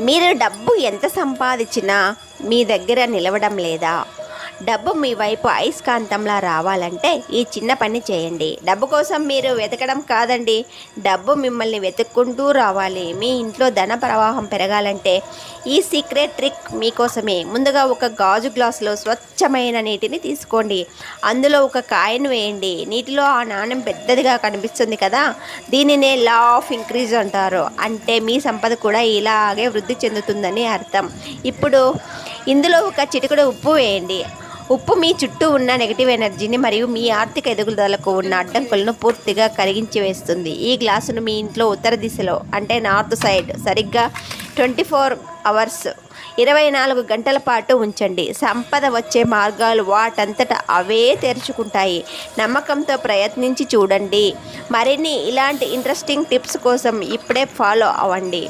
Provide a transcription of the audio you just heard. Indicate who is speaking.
Speaker 1: మీరు డబ్బు ఎంత సంపాదించినా మీ దగ్గర నిలవడం లేదా? డబ్బు మీ వైపు అయస్కాంతంలా రావాలంటే ఈ చిన్న పని చేయండి. డబ్బు కోసం మీరు వెతకడం కాదండి, డబ్బు మిమ్మల్ని వెతుక్కుంటూ రావాలి. మీ ఇంట్లో ధన ప్రవాహం పెరగాలంటే ఈ సీక్రెట్ ట్రిక్ మీకోసమే. ముందుగా ఒక గాజు గ్లాసులో స్వచ్ఛమైన నీటిని తీసుకోండి. అందులో ఒక కాయిన్ వేయండి. నీటిలో ఆ నాణెం పెద్దదిగా కనిపిస్తుంది కదా, దీనినే లా ఆఫ్ ఇంక్రీజ్ అంటారు. అంటే మీ సంపద కూడా ఇలాగే వృద్ధి చెందుతుందని అర్థం. ఇప్పుడు ఇందులో ఒక చిటికెడు ఉప్పు వేయండి. ఉప్పు మీ చుట్టూ ఉన్న నెగిటివ్ ఎనర్జీని మరియు మీ ఆర్థిక ఎదుగుదలకు ఉన్న అడ్డంకులను పూర్తిగా కరిగించి వేస్తుంది. ఈ గ్లాసును మీ ఇంట్లో ఉత్తర దిశలో, అంటే నార్త్ సైడ్, సరిగ్గా 24 అవర్స్ 24 గంటల పాటు ఉంచండి. సంపద వచ్చే మార్గాలు వాటంతట అవే తెరుచుకుంటాయి. నమ్మకంతో ప్రయత్నించి చూడండి. మరిన్ని ఇలాంటి ఇంట్రెస్టింగ్ టిప్స్ కోసం ఇప్పుడే ఫాలో అవ్వండి.